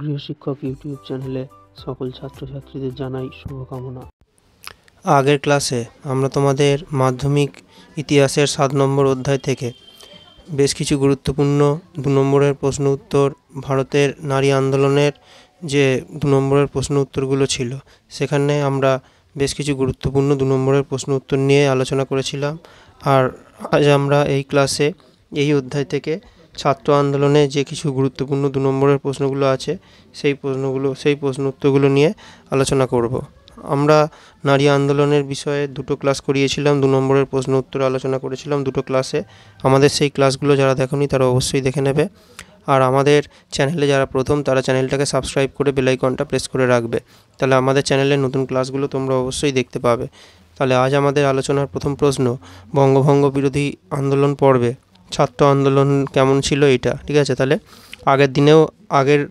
গৃহশিক্ষক YouTube চ্যানেলে সকল ছাত্রছাত্রীদের জানাই শুভকামনা। আগের ক্লাসে আমরা তোমাদের মাধ্যমিক ইতিহাসের 7 নম্বর অধ্যায় থেকে বেশ কিছু গুরুত্বপূর্ণ 2 নম্বরের প্রশ্ন উত্তর, ভারতের নারী আন্দোলনের যে 2 নম্বরের প্রশ্ন উত্তরগুলো ছিল সেখানে আমরা বেশ কিছু গুরুত্বপূর্ণ 2 নম্বরের প্রশ্ন উত্তর নিয়ে আলোচনা করেছিলাম। আর আজ আমরা এই ক্লাসে এই অধ্যায় থেকে ছাত্র আন্দোলনে যে কিছু গুরুত্বপূর্ণ 2 নম্বরের প্রশ্নগুলো আছে সেই প্রশ্ন উত্তরগুলো নিয়ে আলোচনা করব। আমরা নারী আন্দোলনের বিষয়ে 2টো ক্লাস করিয়েছিলাম, 2 নম্বরের প্রশ্ন উত্তর আলোচনা করেছিলাম 2টো ক্লাসে। আমাদের সেই ক্লাসগুলো যারা দেখোনি তারা অবশ্যই দেখে নেবে। আর আমাদের চ্যানেলে যারা প্রথম তারা চ্যানেলটাকে সাবস্ক্রাইব করে বেল আইকনটা প্রেস করে রাখবে, তাহলে আমাদের চ্যানেলের নতুন ক্লাসগুলো তোমরা অবশ্যই দেখতে পাবে। তাহলে আজ আমাদের আলোচনার প্রথম প্রশ্ন, বঙ্গভঙ্গ বিরোধী আন্দোলন পর্বে ছাত্র আন্দোলন কেমন ছিল এইটা, ঠিক আছে। তাহলে আগের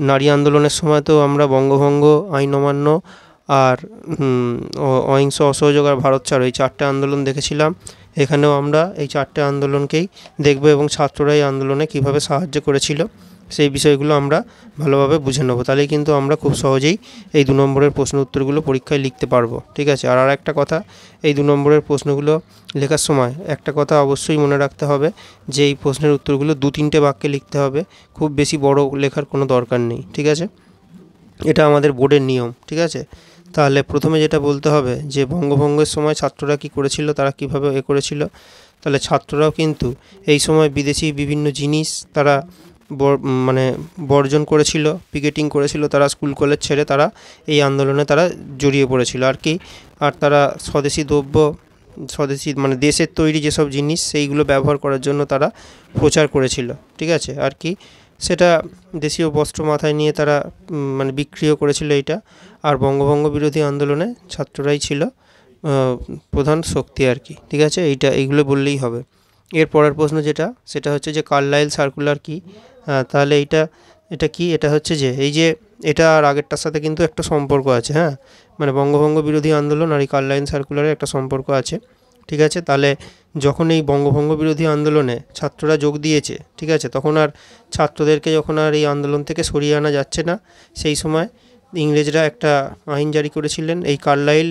নারী আন্দোলনের সময় তো আমরা বঙ্গভঙ্গ, আইন অমান্য আর অহিংস অসহযোগ আর ভারত ছাড়ো এই 4টে আন্দোলন দেখেছিলাম। এখানেও আমরা এই 4টে আন্দোলনকেই দেখব এবং ছাত্ররা এই আন্দোলনে কীভাবে সাহায্য করেছিল সেই বিষয়গুলো আমরা ভালোভাবে বুঝে নেব। তাহলেই কিন্তু আমরা খুব সহজেই এই 2 নম্বরের প্রশ্ন উত্তরগুলো পরীক্ষায় লিখতে পারবো, ঠিক আছে। আর একটা কথা, এই 2 নম্বরের প্রশ্নগুলো লেখার সময় একটা কথা অবশ্যই মনে রাখতে হবে যে এই প্রশ্নের উত্তরগুলো 2-3টে বাক্যে লিখতে হবে, খুব বেশি বড় লেখার কোনো দরকার নেই, ঠিক আছে। এটা আমাদের বোর্ডের নিয়ম, ঠিক আছে। তাহলে প্রথমে যেটা বলতে হবে যে বঙ্গভঙ্গের সময় ছাত্ররা কি করেছিল, তারা কিভাবে করেছিল। তাহলে ছাত্ররাও কিন্তু এই সময় বিদেশি বিভিন্ন জিনিস তারা বর্জন করেছিল, পিকেটিং করেছিল, তারা স্কুল কলেজ ছেড়ে তারা এই আন্দোলনে তারা জড়িয়ে পড়েছিল আর কি। আর তারা স্বদেশি দ্রব্য, দেশের তৈরি যেসব জিনিস সেইগুলো ব্যবহার করার জন্য তারা প্রচার করেছিল, ঠিক আছে। আর কি সেটা দেশীয় বস্ত্র মাথায় নিয়ে তারা বিক্রিও করেছিল এইটা। আর বঙ্গভঙ্গ বিরোধী আন্দোলনে ছাত্ররাই ছিল প্রধান শক্তি আর কি, ঠিক আছে। এইগুলো বললেই হবে। এর পরের প্রশ্ন সেটা হচ্ছে যে কার্লাইল সার্কুলার কি। তাহলে এটা কি, এটা হচ্ছে যে এটা আর আগেরটার সাথে কিন্তু একটা সম্পর্ক আছে, হ্যাঁ, বঙ্গভঙ্গ বিরোধী আন্দোলন আর এই কার্লাইল সার্কুলারের একটা সম্পর্ক আছে, ঠিক আছে। তাহলে যখন এই বঙ্গভঙ্গ বিরোধী আন্দোলনে ছাত্ররা যোগ দিয়েছে, ঠিক আছে, তখন আর ছাত্রদেরকে যখন আর এই আন্দোলন থেকে সরিয়ে আনা যাচ্ছে না, সেই সময় ইংরেজরা একটা আইন জারি করেছিলেন। এই কার্লাইল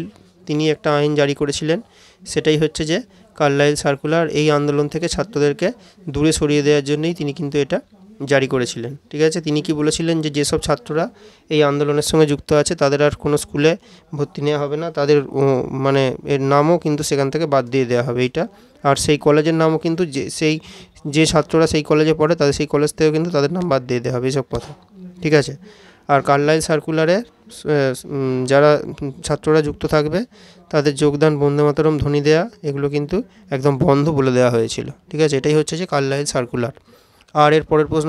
তিনি একটা আইন জারি করেছিলেন, সেটাই হচ্ছে যে কার্লাইল সার্কুলার। এই আন্দোলন থেকে ছাত্রদেরকে দূরে সরিয়ে দেওয়ার জন্যই তিনি কিন্তু এটা জারি করেছিলেন, ঠিক আছে। তিনি কি বলেছিলেন যে যেসব ছাত্ররা এই আন্দোলনের সঙ্গে যুক্ত আছে তাদের আর কোনো স্কুলে ভর্তি নেওয়া হবে না, তাদের এর নামও কিন্তু সেখান থেকে বাদ দিয়ে দেওয়া হবে এইটা। আর সেই কলেজের নামও কিন্তু যে ছাত্ররা সেই কলেজে পড়ে তাদের সেই কলেজ থেকেও কিন্তু তাদের নাম বাদ দিয়ে দেওয়া হবে, এইসব কথা, ঠিক আছে। আর কার্লাইল সার্কুলারে যারা ছাত্ররা যুক্ত থাকবে তাদের যোগদান, বন্দে মাতরম ধ্বনি দেয়া, এগুলো কিন্তু একদম বন্ধ বলে দেওয়া হয়েছিল, ঠিক আছে। এটাই হচ্ছে যে কার্লাইল সার্কুলার। আর এর পরের প্রশ্ন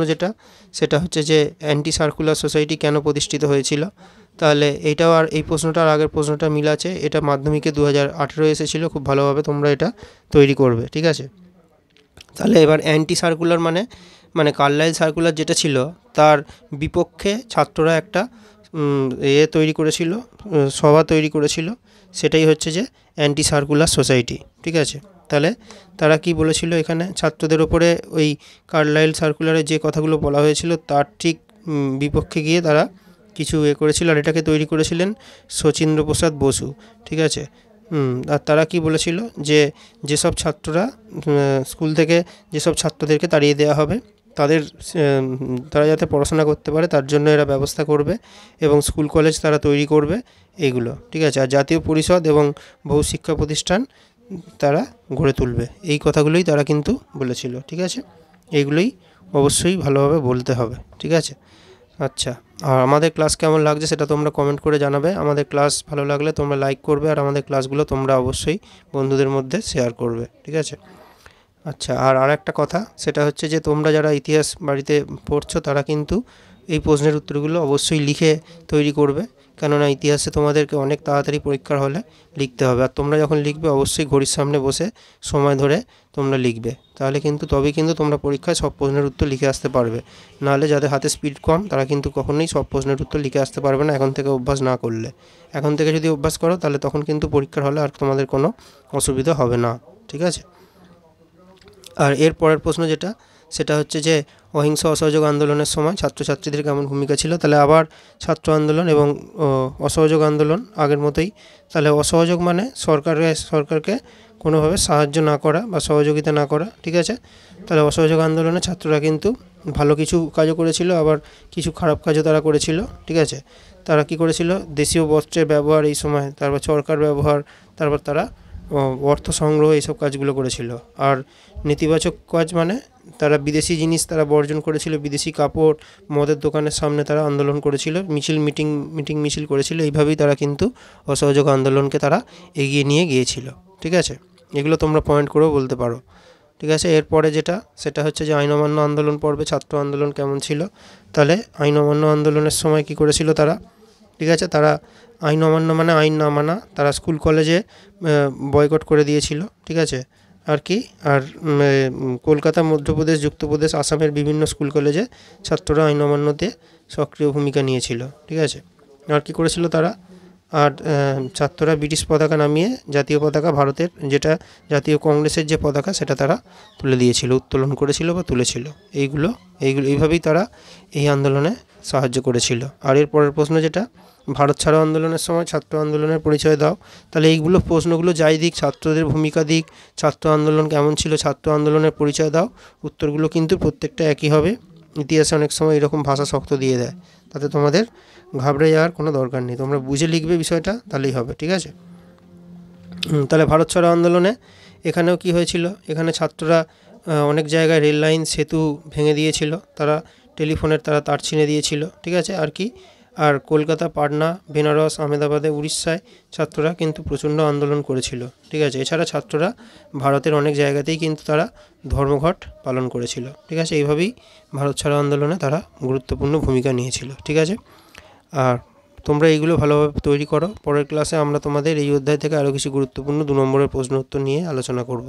সেটা হচ্ছে যে অ্যান্টি সার্কুলার সোসাইটি কেন প্রতিষ্ঠিত হয়েছিল। তাহলে এইটাও আর এই প্রশ্নটা আর আগের প্রশ্নটা মিল আছে। এটা মাধ্যমিকে 2018 এসেছিল, খুব ভালোভাবে তোমরা এটা তৈরি করবে, ঠিক আছে। তাহলে এবার অ্যান্টি সার্কুলার মানে কার্লাইল সার্কুলার যেটা ছিল তার বিপক্ষে ছাত্ররা একটা তৈরি করেছিল, সভা তৈরি করেছিল, সেটাই হচ্ছে যে অ্যান্টি সার্কুলার সোসাইটি, ঠিক আছে। তাহলে তারা কি বলেছিল এখানে ছাত্রদের ওপরে ওই কার্লাইল সার্কুলারে যে কথাগুলো বলা হয়েছিল তার ঠিক বিপক্ষে গিয়ে তারা কিছু করেছিল। আর এটাকে তৈরি করেছিলেন শচীন্দ্র প্রসাদ বসু, ঠিক আছে। আর তারা কি বলেছিল যে যেসব ছাত্ররা স্কুল থেকে যেসব ছাত্রদেরকে তাড়িয়ে দেওয়া হবে তারা যাতে পড়াশোনা করতে পারে তার জন্য এরা ব্যবস্থা করবে এবং স্কুল কলেজ তারা তৈরি করবে, এইগুলো, ঠিক আছে। আর জাতীয় পরিষদ এবং বহু শিক্ষা প্রতিষ্ঠান তারা গড়ে তুলবে, এই কথাগুলোই তারা কিন্তু বলেছিল, ঠিক আছে। এইগুলোই অবশ্যই ভালোভাবে বলতে হবে, ঠিক আছে। আচ্ছা, আর আমাদের ক্লাস কেমন লাগছে সেটা তোমরা কমেন্ট করে জানাবে। আমাদের ক্লাস ভালো লাগলে তোমরা লাইক করবে আর আমাদের ক্লাসগুলো তোমরা অবশ্যই বন্ধুদের মধ্যে শেয়ার করবে, ঠিক আছে। আচ্ছা, আর একটা কথা, সেটা হচ্ছে যে তোমরা যারা ইতিহাস বাড়িতে পড়ছো তারা কিন্তু এই প্রশ্নের উত্তরগুলো অবশ্যই লিখে তৈরি করবে, কেননা ইতিহাসে তোমাদেরকে অনেক তাড়াতাড়ি পরীক্ষার হলে লিখতে হবে। আর তোমরা যখন লিখবে অবশ্যই ঘড়ির সামনে বসে সময় ধরে তোমরা লিখবে, তাহলে তবেই কিন্তু তোমরা পরীক্ষায় সব প্রশ্নের উত্তর লিখে আসতে পারবে। নাহলে যাদের হাতে স্পিড কম তারা কিন্তু কখনোই সব প্রশ্নের উত্তর লিখে আসতে পারবে না, এখন থেকে অভ্যাস না করলে। এখন থেকে যদি অভ্যাস করো তাহলে তখন কিন্তু পরীক্ষার হলে আর তোমাদের কোনো অসুবিধা হবে না, ঠিক আছে। আর এর পরের প্রশ্ন সেটা হচ্ছে যে অহিংস অসহযোগ আন্দোলনের সময় ছাত্রছাত্রীদের কেমন ভূমিকা ছিল। তাহলে আবার ছাত্র আন্দোলন এবং অসহযোগ আন্দোলন আগের মতোই। তাহলে অসহযোগ মানে সরকারকে কোনোভাবে সাহায্য না করা বা সহযোগিতা না করা, ঠিক আছে। তাহলে অসহযোগ আন্দোলনে ছাত্ররা কিন্তু ভালো কিছু কাজও করেছিল, আবার কিছু খারাপ কাজও তারা করেছিল, ঠিক আছে। তারা কি করেছিল, দেশীয় বস্ত্রের ব্যবহার এই সময়, তারপর চরকার ব্যবহার, তারপর তারা অর্থ সংগ্রহ এইসব কাজগুলো করেছিল। আর নেতিবাচক কাজ মানে তারা বিদেশি জিনিস তারা বর্জন করেছিল, বিদেশি কাপড়, মদের দোকানের সামনে তারা আন্দোলন করেছিল, মিছিল করেছিল। এইভাবেই তারা কিন্তু অসহযোগ আন্দোলনকে তারা এগিয়ে নিয়ে গিয়েছিল, ঠিক আছে। এগুলো তোমরা পয়েন্ট করেও বলতে পারো, ঠিক আছে। এরপরে সেটা হচ্ছে যে আইন অমান্য আন্দোলন পর্বে ছাত্র আন্দোলন কেমন ছিল। তাহলে আইন অমান্য আন্দোলনের সময় কি করেছিল তারা, ঠিক আছে। তারা আইন অমান্য মানে আইন না মানা, তারা স্কুল কলেজে বয়কট করে দিয়েছিল, ঠিক আছে। আর কি আর কলকাতা, মধ্যপ্রদেশ, যুক্তপ্রদেশ, আসামের বিভিন্ন স্কুল কলেজে ছাত্ররা আইন অমান্যতে সক্রিয় ভূমিকা নিয়েছিল, ঠিক আছে। আর কি করেছিল তারা, আর ছাত্ররা ব্রিটিশ পতাকা নামিয়ে জাতীয় পতাকা, ভারতের যেটা জাতীয় কংগ্রেসের যে পতাকা, সেটা তারা তুলে দিয়েছিল, উত্তোলন করেছিল বা তুলেছিল। এইভাবেই তারা এই আন্দোলনে সাহায্য করেছিল। আর এর পরের প্রশ্ন যেটা, ভারত ছাড়ো আন্দোলনের সময় ছাত্র আন্দোলনের পরিচয় দাও। তাহলে এইগুলো প্রশ্নগুলো যাই দিক, ছাত্রদের ভূমিকা দিক, ছাত্র আন্দোলন কেমন ছিল, ছাত্র আন্দোলনের পরিচয় দাও, উত্তরগুলো কিন্তু প্রত্যেকটা একই হবে। ইতিহাসে অনেক সময় এরকম ভাষা শক্ত দিয়ে দেয়, তাতে তোমাদের ঘাবড়ে যাওয়ার কোনো দরকার নেই, তোমরা বুঝে লিখবে বিষয়টা, তাহলেই হবে, ঠিক আছে। তাহলে ভারত ছাড়ো আন্দোলনে এখানেও কি হয়েছিল, এখানে ছাত্ররা অনেক জায়গায় রেল লাইন, সেতু ভেঙে দিয়েছিল, তারা টেলিফোনের তার ছিঁড়ে দিয়েছিল, ঠিক আছে। আর কি আর কলকাতা, পাটনা, বেনারস, আহমেদাবাদে, উড়িষ্যায় ছাত্ররা কিন্তু প্রচণ্ড আন্দোলন করেছিল, ঠিক আছে। এছাড়া ছাত্ররা ভারতের অনেক জায়গাতেই কিন্তু তারা ধর্মঘট পালন করেছিল, ঠিক আছে। এইভাবেই ভারত ছাড়ো আন্দোলনে তারা গুরুত্বপূর্ণ ভূমিকা নিয়েছিল, ঠিক আছে। আর তোমরা এইগুলো ভালোভাবে তৈরি করো। পরের ক্লাসে আমরা তোমাদের এই অধ্যায় থেকে আরও কিছু গুরুত্বপূর্ণ 2 নম্বরের প্রশ্ন উত্তর নিয়ে আলোচনা করব।